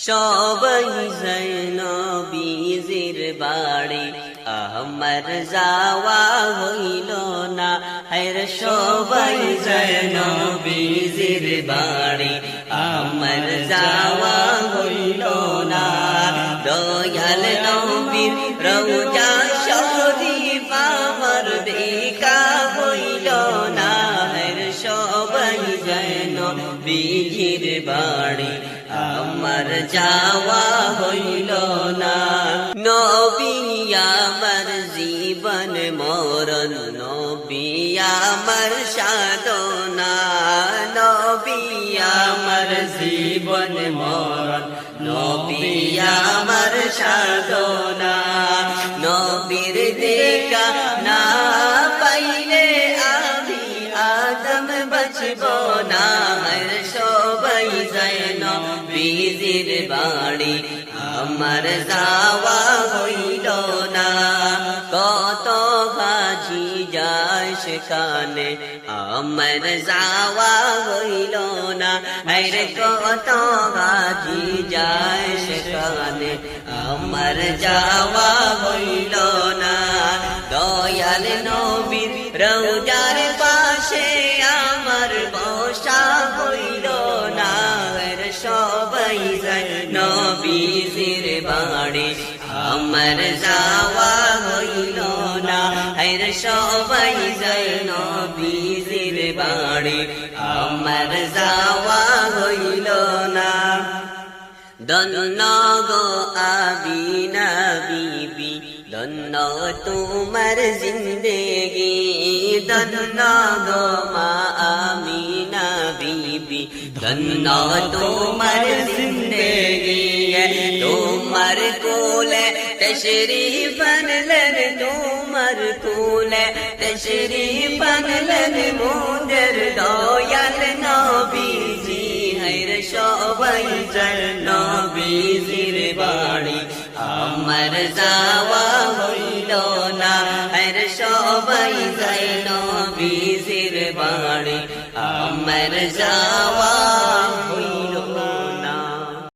সবাই যায় নবীজির বাড়ি, আমার যাওয়া হইল না। হায়রে সবাই যায় নবীজির বাড়ি, আমার যাওয়া হইল না। দয়াল নবীর রওজা শরীফ আমার দেখা হইল না। হায়রে সবাই যায় নবীজির বাড়ি, আমার যাওয়া হইল না। নবী আমার জীবন মরণ, নবী আমার সাধনা। নবী আমার জীবন মরণ, নবী আমার সাধনা। নবীর দেখা না পাইলে আমি আদম বাঁচব না। সবাই যায় নবীজির বাড়ি, আমার যাওয়া হইল না। কত হাজি যায় সেখানে, আমার যাওয়া হইল না। আরে কত হাজি যায় সেখানে, আমার যাওয়া হইল না। দয়াল নবীর রওজার পাশে আমার বসা হইল না। সবাই যায় নবীজির বাড়ি, আমার যাওয়া হইল না। হায়রে সবাই যায় নবীজির বাড়ি, আমার যাওয়া হইল না। ধন্য গো আমিনা বিবি, ধন্য তোমার জিন্দেগি। ধন্য গো মা আমিনা বিবি, ধন্য তোমার জিন্দেগি। তোমার কোলে তশরীফ আনলেন, তোমার কোলে তশরীফ আনলেন মোদের দয়াল নবীজি। হায়রে সবাই যায় নবীজির বাড়ি, আমার যাওয়া হইল না। হায়রে সবাই যায় নবীজির বাড়ি, আমার যাওয়া